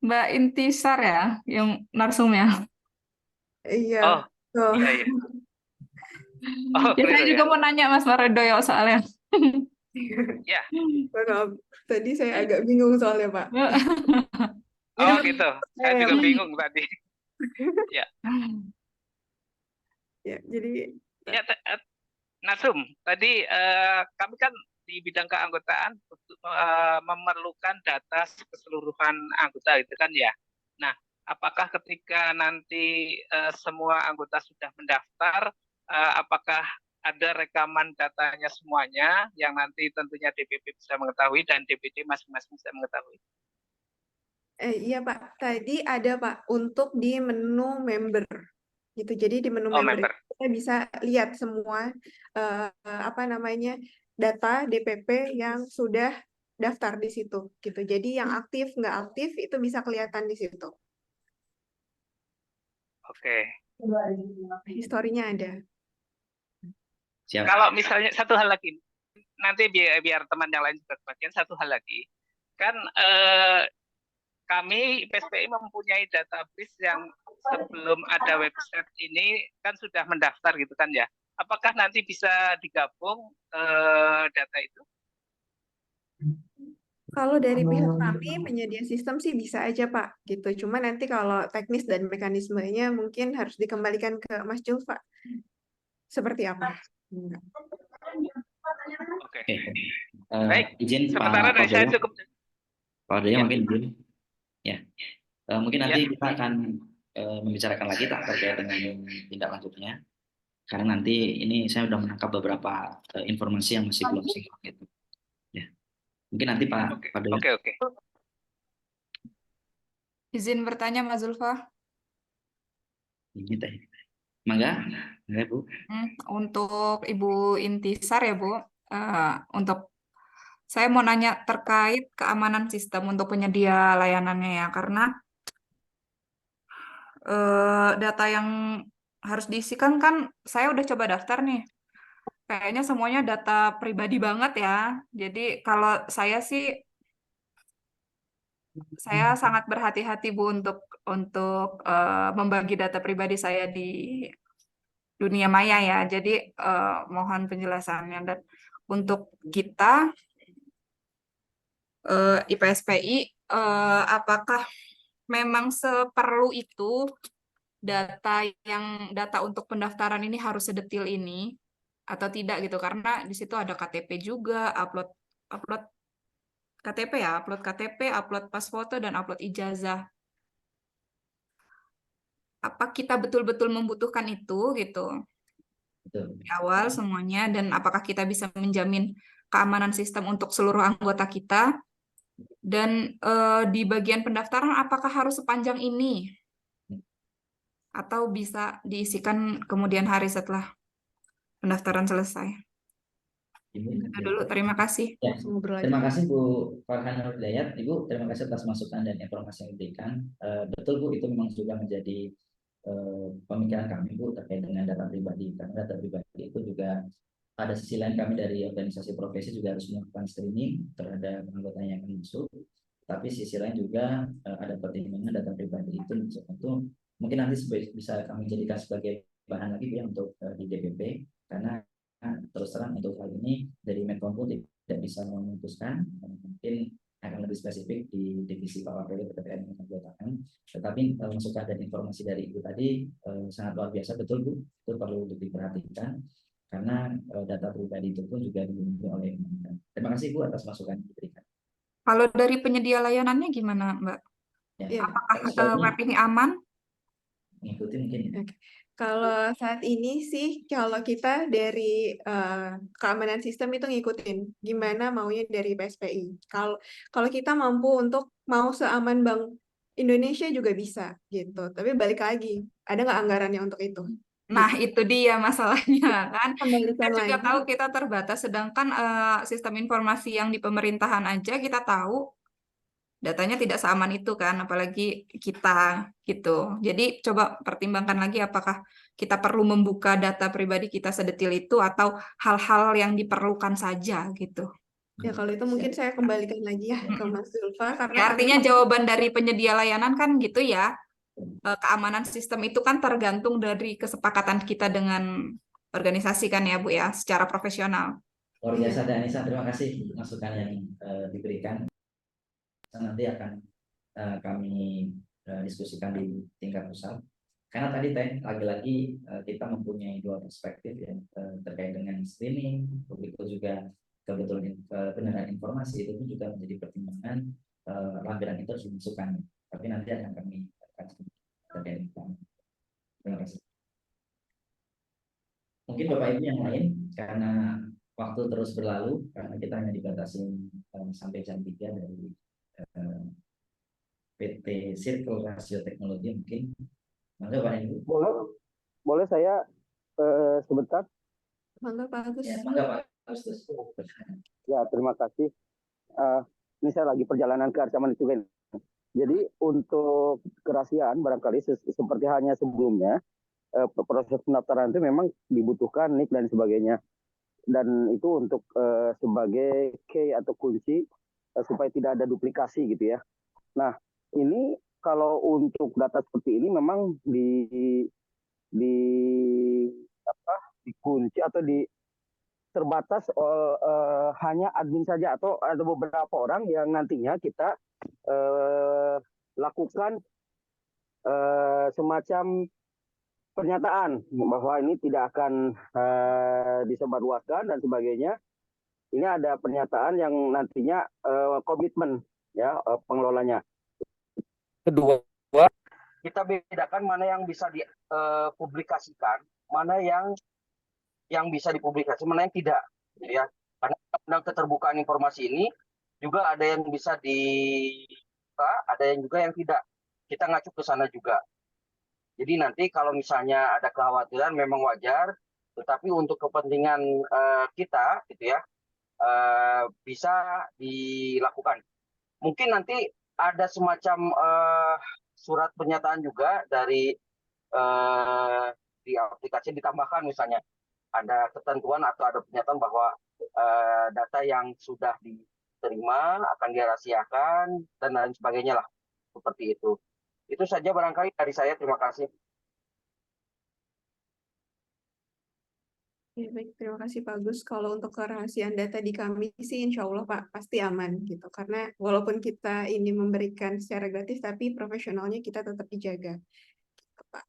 Mbak Intisar ya, yang narsumnya. Iya. Oh, iya. Oh, Ya, saya juga mau nanya Mas Maredoyo soalnya. Ya. Maaf, tadi saya agak bingung soalnya, Pak. Oh gitu, saya juga bingung tadi. Ya. Ya, jadi Ya, Nasum, tadi kami kan di bidang keanggotaan memerlukan data keseluruhan anggota itu kan ya. Nah, apakah ketika nanti semua anggota sudah mendaftar, apakah ada rekaman datanya semuanya yang nanti tentunya DPP bisa mengetahui dan DPD masing-masing bisa mengetahui? Iya Pak, tadi ada Pak untuk di menu member gitu. Jadi di menu member member. kita bisa lihat semua data DPP yang sudah daftar di situ gitu. Jadi yang aktif nggak aktif itu bisa kelihatan di situ. Oke. Historinya ada. Siap. Kalau misalnya satu hal lagi, nanti biar teman yang lain juga kebagian, satu hal lagi. Kan kami PSPI mempunyai database yang sebelum ada website ini kan sudah mendaftar gitu kan ya. Apakah nanti bisa digabung data itu? Kalau dari pihak kami penyedia sistem sih bisa aja Pak gitu. Cuma nanti kalau teknis dan mekanismenya mungkin harus dikembalikan ke Mas Julfa. Seperti apa? Oke. Baik, izin sementara dari saya cukup. Pak Doyo mungkin izin. Ya, mungkin nanti kita akan membicarakan lagi terkait dengan tindak lanjutnya, karena nanti ini saya sudah menangkap beberapa informasi yang masih belum sinkron gitu. Ya, mungkin nanti Pak Doyo. Oke. Izin bertanya Mas Zulfa. Ini Teh. Mangga, Bu. Untuk Ibu Intisar ya Bu, untuk saya mau nanya terkait keamanan sistem untuk penyedia layanannya ya, karena data yang harus diisikan kan saya udah coba daftar nih. Kayaknya semuanya data pribadi banget ya. Jadi kalau saya sih sangat berhati-hati Bu untuk membagi data pribadi saya di dunia maya ya. Jadi mohon penjelasannya. Dan untuk kita IPSPI, apakah memang seperlu itu data untuk pendaftaran ini harus sedetil ini atau tidak gitu? Karena di situ ada KTP juga, upload KTP ya, upload KTP, upload pas foto dan upload ijazah. Apa kita betul-betul membutuhkan itu gitu? Betul. di awal semuanya, dan apakah kita bisa menjamin keamanan sistem untuk seluruh anggota kita, dan di bagian pendaftaran apakah harus sepanjang ini atau bisa diisikan kemudian hari setelah pendaftaran selesai. Ibu, Itu dulu, terima kasih. ya. Ngobrol Terima aja. kasih Bu Farhan Hidayat. Ibu, terima kasih atas masukan dan informasi yang diberikan. Betul Bu, itu memang sudah menjadi pemikiran kami Bu terkait dengan data pribadi. Karena data pribadi itu juga pada sisi lain kami dari organisasi profesi juga harus melakukan screening terhadap anggota yang akan masuk. Tapi sisi lain juga ada pertimbangan data pribadi itu untuk mungkin nanti bisa kami jadikan sebagai bahan lagi ya untuk di DPP, karena terus terang untuk hal ini dari Menkom pun tidak bisa memutuskan, mungkin akan lebih spesifik di divisi PKPD PTPN yang anggotaan. Tetapi masukan dan informasi dari Ibu tadi sangat luar biasa, betul Bu, itu perlu diperhatikan karena data pribadi itu pun juga dimiliki oleh undang-undang. Terima kasih Bu atas masukan yang diberikan. Kalau dari penyedia layanannya gimana, Mbak? Ya, Ya. Apakah web ini aman? mengikuti mungkin. Oke. Kalau saat ini sih, kalau kita dari keamanan sistem itu ngikutin gimana maunya dari PSPI. Kalau kita mampu untuk mau seaman Bank Indonesia juga bisa gitu. Tapi balik lagi, ada nggak anggarannya untuk itu? Nah, itu dia masalahnya kan. Kita Kembalikan juga lagi. tahu kita terbatas, sedangkan sistem informasi yang di pemerintahan aja kita tahu datanya tidak seaman itu kan, apalagi kita gitu. Jadi coba pertimbangkan lagi apakah kita perlu membuka data pribadi kita sedetil itu atau hal-hal yang diperlukan saja gitu. Ya kalau itu mungkin saya kembalikan lagi ya ke Mas Zulfa karena Ya, artinya jawaban dari penyedia layanan kan gitu ya. Keamanan sistem itu kan tergantung dari kesepakatan kita dengan organisasi kan ya Bu ya, secara profesional. Luar biasa Danisa, terima kasih masukan yang diberikan. Nanti akan kami diskusikan di tingkat pusat. Karena tadi lagi-lagi kita mempunyai dua perspektif ya terkait dengan streaming, begitu juga kebenaran informasi itu pun juga menjadi pertimbangan lampiran itu harus dimasukkan. Tapi nanti akan kami terkait dengan. Terima kasih. Mungkin Bapak Ibu yang lain, karena waktu terus berlalu, karena kita hanya dibatasi sampai jam 3 dari PT Circle Rasio Teknologi, mungkin maka Pak Ibu. Boleh saya sebentar? Mangga Pak Agus. Ya, mangga Pak Agus. Ya, terima kasih. Ini saya lagi perjalanan ke Arca Manitugen. Jadi untuk kerahasiaan barangkali seperti halnya sebelumnya, proses pendaftaran itu memang dibutuhkan NIK dan sebagainya. Dan itu untuk sebagai key atau kunci supaya tidak ada duplikasi gitu ya. Nah, ini kalau untuk data seperti ini memang dikunci atau terbatas hanya admin saja atau ada beberapa orang yang nantinya kita lakukan semacam pernyataan bahwa ini tidak akan disebarluaskan dan sebagainya. Ini ada pernyataan yang nantinya komitmen ya pengelolanya. Kedua, kita bedakan mana yang bisa dipublikasikan, mana yang bisa dipublikasi, mana yang tidak, ya. Karena undang keterbukaan informasi ini juga ada yang bisa dibuka, ada yang juga yang tidak. Kita ngacu ke sana juga. Jadi nanti kalau misalnya ada kekhawatiran memang wajar, tetapi untuk kepentingan kita, gitu ya, bisa dilakukan. Mungkin nanti ada semacam surat pernyataan juga dari di aplikasi ditambahkan misalnya ada ketentuan atau ada pernyataan bahwa data yang sudah diterima akan dirahasiakan dan lain sebagainya lah, seperti itu. Itu saja barangkali dari saya. Terima kasih. Ya, baik, terima kasih Pak Agus. Kalau untuk kerahasiaan data di kami sih insya Allah Pak pasti aman gitu. Karena walaupun kita ini memberikan secara gratis, tapi profesionalnya kita tetap dijaga. Gitu, Pak.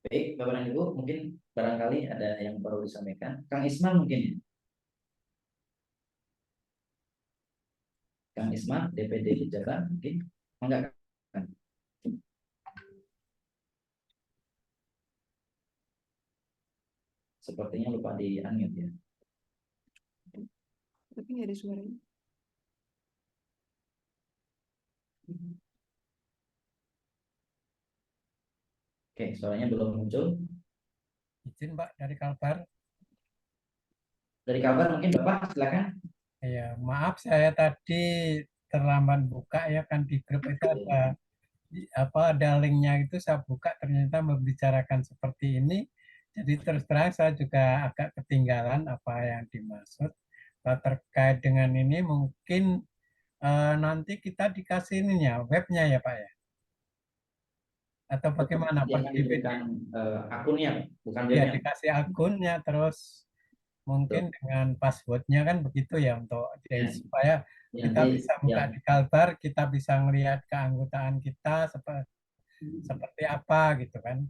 Baik, Bapak dan Ibu, mungkin barangkali ada yang perlu disampaikan. Kang Isman mungkin ya? Kang Isman, DPD Jabar mungkin? Enggak, kan? sepertinya lupa di unmute ya. Tapi nggak ada suaranya. Oke, suaranya belum muncul. Izin Pak dari Kalbar. Dari kabar mungkin Bapak silakan. Ya, maaf saya tadi terlambat buka ya, kan di grup itu ada linknya, itu saya buka ternyata membicarakan seperti ini. Jadi terus terang saya juga agak ketinggalan apa yang dimaksud. Nah, terkait dengan ini mungkin nanti kita dikasih ininya, webnya ya Pak ya? Atau bagaimana Dia Pak? akan diberikan akunnya, bukan Ya, webnya. dikasih akunnya, terus mungkin dengan passwordnya kan begitu ya, untuk Ya. supaya kita Nanti bisa buka ya, di Kalbar, kita bisa melihat keanggotaan kita seperti apa gitu kan,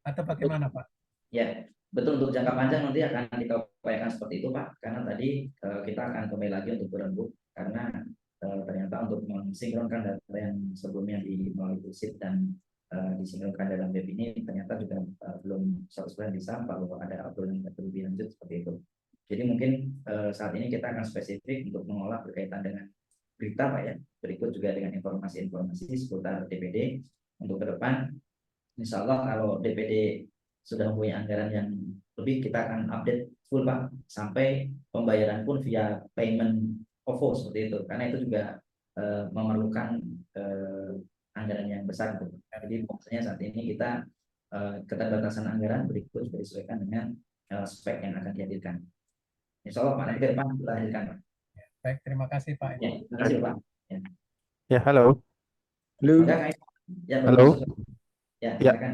atau bagaimana Pak? ya, betul, untuk jangka panjang nanti akan kita upayakan seperti itu Pak, karena tadi kita akan kembali lagi untuk berembuk, karena ternyata untuk mensinkronkan data yang sebelumnya di melalui Gusip dan disinkronkan dalam web ini ternyata juga belum 100% bisa, kalau ada obrolan lebih lanjut seperti itu. Jadi mungkin saat ini kita akan spesifik untuk mengolah berkaitan dengan berita Pak ya, berikut juga dengan informasi-informasi seputar DPD untuk ke depan. Insya Allah kalau DPD sudah mempunyai anggaran yang lebih, kita akan update full Pak, sampai pembayaran pun via payment OVO seperti itu, karena itu juga memerlukan anggaran yang besar gitu. Jadi maksudnya saat ini kita keterbatasan anggaran berikut disesuaikan dengan spek yang akan dihadirkan. Insya Allah Pak, nanti ke depan kita hadirkan Pak. Baik, terima kasih Pak. Ya, terima kasih Pak. Ya. Ya, halo. Maka, ya, Halo. Ya, Ya. silakan.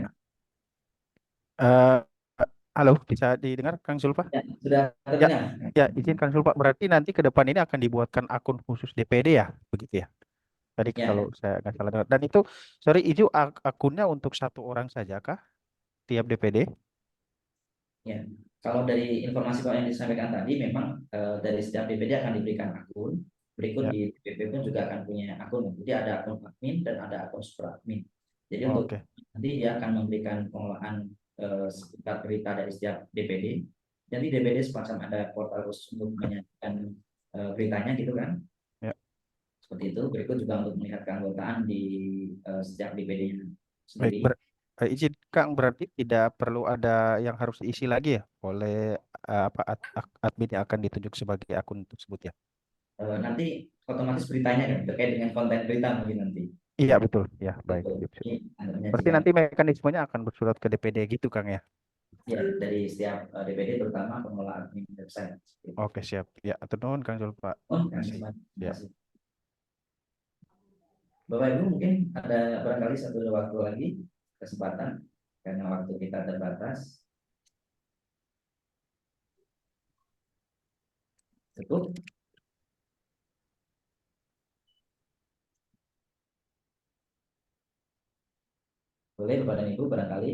Halo, bisa didengar Kang Zulfa? Ya, sudah terdengar. Ya, izin Kang Zulfa. Berarti nanti ke depan ini akan dibuatkan akun khusus DPD ya, begitu ya? Tadi Ya. kalau saya nggak salah dengar. Dan itu, sorry, itu akunnya untuk satu orang saja kah? Tiap DPD? Ya, kalau dari informasi Pak yang disampaikan tadi, memang dari setiap DPD akan diberikan akun. Berikut Ya. di DPP pun juga akan punya akun. Jadi ada akun admin dan ada akun super admin. Jadi Oh, untuk oke. nanti dia akan memberikan pengolahan seputar berita dari setiap DPD. Jadi DPD semacam ada portal khusus untuk menyajikan beritanya gitu kan. Ya. Seperti itu. Berikut juga untuk melihat keanggotaan di setiap DPD-nya Baik, sendiri. izin Kang, berarti tidak perlu ada yang harus diisi lagi ya oleh admin yang akan ditunjuk sebagai akun tersebut ya? Nanti otomatis beritanya kan terkait dengan konten berita mungkin nanti. Iya, betul. Ya, baik. Ini Berarti nanti mekanismenya akan bersurat ke DPD gitu Kang ya? Ya, dari setiap DPD terutama pengelola admin website. Oke, siap. Ya, atur nuhun Kang Zulfa. Oh, Terima kasih. terima kasih. Bapak Ibu, mungkin ada barangkali satu waktu lagi kesempatan karena waktu kita terbatas. Cukup. Boleh Bapak dan Ibu, barangkali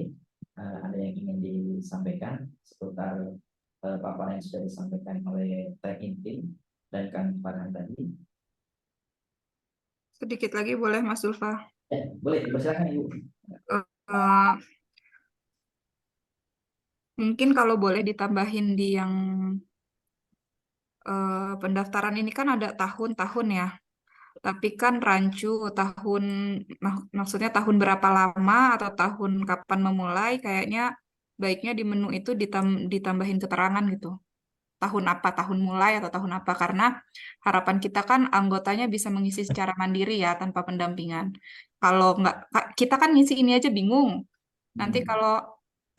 ada yang ingin disampaikan seputar paparan yang sudah disampaikan oleh Teh Inti dan Kang Farhan tadi. Sedikit lagi boleh Mas Zulfa? Boleh, dipersilakan Ibu. Mungkin kalau boleh ditambahin di yang pendaftaran ini kan ada tahun-tahun ya. Tapi kan rancu tahun, maksudnya tahun berapa lama atau tahun kapan memulai, kayaknya baiknya di menu itu ditambahin keterangan gitu. Tahun apa, tahun mulai atau tahun apa. Karena harapan kita kan anggotanya bisa mengisi secara mandiri ya, tanpa pendampingan. Kalau nggak, kita kan ngisi ini aja bingung. Nanti kalau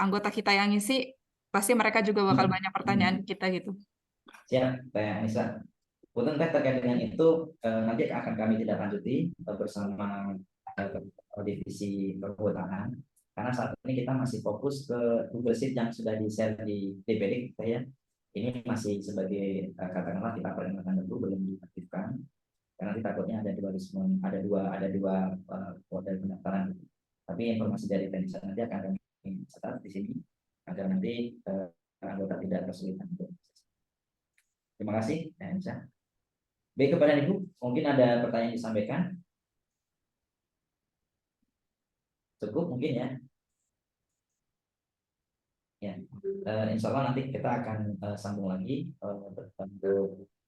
anggota kita yang ngisi, pasti mereka juga bakal banyak pertanyaan kita gitu. Siap, Teh Anissa. Punten Teh, terkait dengan itu nanti akan kami tidak lanjuti bersama divisi perhutanan, karena saat ini kita masih fokus ke Google Sheet yang sudah di-share di DPD kita ya. Ini masih sebagai katakanlah kita perkenalkan dulu, belum diaktifkan karena nanti takutnya ada dua model pendaftaran. Tapi informasi dari Tenisa nanti akan kami catat di sini agar nanti anggota tidak kesulitan. Terima kasih, Tenisa. Baik, kepada Ibu, mungkin ada pertanyaan disampaikan? Cukup mungkin ya. Ya, insya Allah nanti kita akan sambung lagi untuk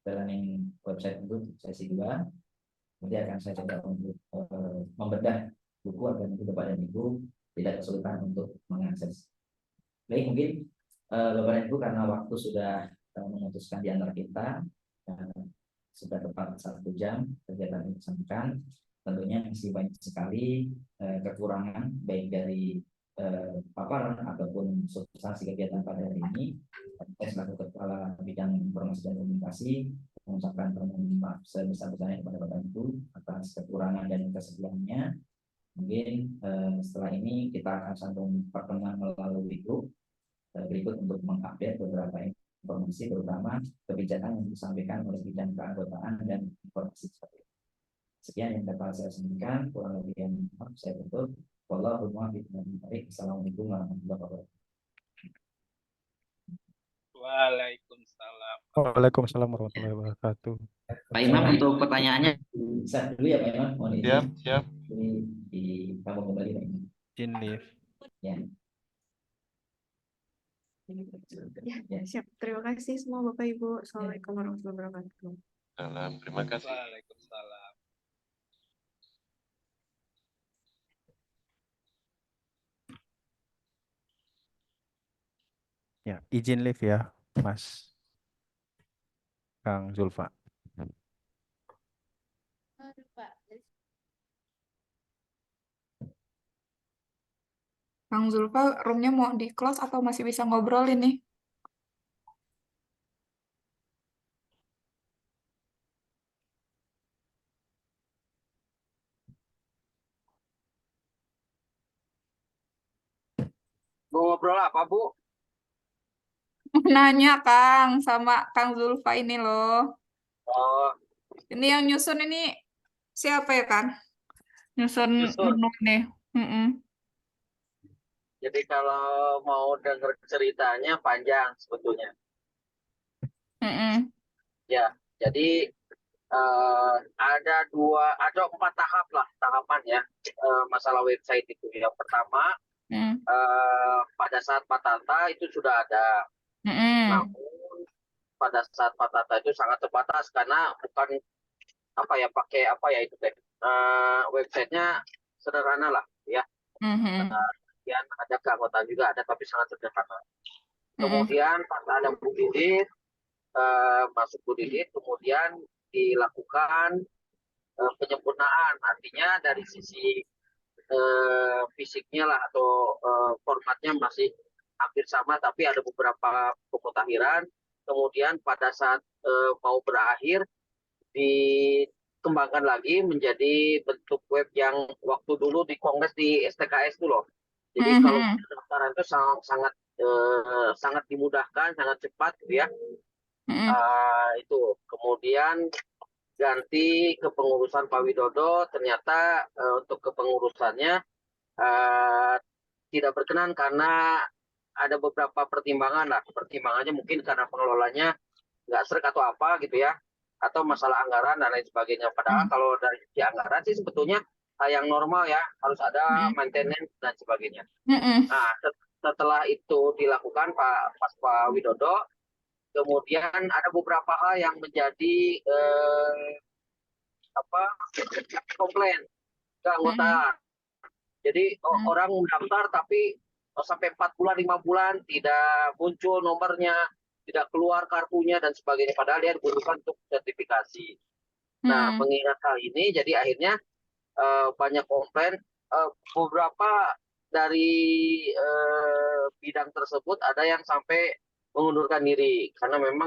running website untuk sesi 2. Nanti akan saya coba untuk membedah buku agar nanti Bapak dan Ibu tidak kesulitan untuk mengakses. Baik, mungkin Bapak dan Ibu karena waktu sudah memutuskan di antara kita, sudah tepat 1 jam kegiatan ini disampaikan. Tentunya masih banyak sekali kekurangan baik dari paparan ataupun substansi kegiatan pada hari ini. Saya selaku Kepala Bidang Informasi dan Komunikasi mengucapkan permohonan maaf sebesar-besarnya kepada Bapak Ibu atas kekurangan dan kesalahannya. Mungkin setelah ini kita akan sambung pertemuan melalui grup berikut untuk mengupdate beberapa informasi, terutama kebijakan yang disampaikan oleh bidang keanggotaan dan informasi seperti itu. Sekian yang dapat saya sampaikan, kurang lebih yang saya tutup. Assalamualaikum warahmatullahi wabarakatuh. Waalaikumsalam. Waalaikumsalam warahmatullahi wabarakatuh. Pak Imam, untuk pertanyaannya bisa dulu ya Pak Imam. Mohon izin. Siap. Ini ditambah kembali Pak Imam. Izin live. Ya. Ya, siap. Terima kasih semua Bapak Ibu. Assalamualaikum warahmatullahi wabarakatuh. Salam. Terima kasih. Waalaikumsalam. Ya, izin live ya, Mas Kang Zulfa. Kang Zulfa, roomnya mau di close atau masih bisa ngobrol ini? Mau ngobrol apa, Bu? Nanya Kang sama Kang Zulfa ini loh. Oh, Ini yang nyusun ini siapa ya Kang? Nyusun menu nih. jadi kalau mau denger ceritanya panjang sebetulnya. Ya, jadi ada 4 tahap lah tahapan ya masalah website itu. Yang pertama pada saat Patata itu sudah ada, namun pada saat Patata itu sangat terbatas karena bukan pakai itu teh websitenya sederhana lah ya. Kemudian ada keanggotaan juga ada tapi sangat sederhana. Kemudian ada Bu Didit, masuk Bu Didit, kemudian dilakukan penyempurnaan, artinya dari sisi fisiknya lah atau formatnya masih hampir sama tapi ada beberapa pemutakhiran. Kemudian pada saat mau berakhir dikembangkan lagi menjadi bentuk web yang waktu dulu di kongres di STKS itu loh. Jadi kalau pendaftaran itu sangat dimudahkan, sangat cepat gitu ya. Itu kemudian ganti kepengurusan Pak Widodo, ternyata untuk kepengurusannya tidak berkenan karena ada beberapa pertimbangan lah. Pertimbangannya mungkin karena pengelolanya nggak srek atau apa gitu ya, atau masalah anggaran dan lain sebagainya. Padahal kalau dari sisi anggaran sih sebetulnya yang normal ya, harus ada maintenance dan sebagainya. Nah, setelah itu dilakukan Pak Widodo, kemudian ada beberapa hal yang menjadi komplain keanggotaan. Jadi orang mendaftar tapi sampai 4 bulan 5 bulan tidak muncul nomornya, tidak keluar kartunya dan sebagainya, padahal dia dibutuhkan untuk sertifikasi. Nah, mengingat hal ini jadi akhirnya banyak komplain. Beberapa dari bidang tersebut ada yang sampai mengundurkan diri karena memang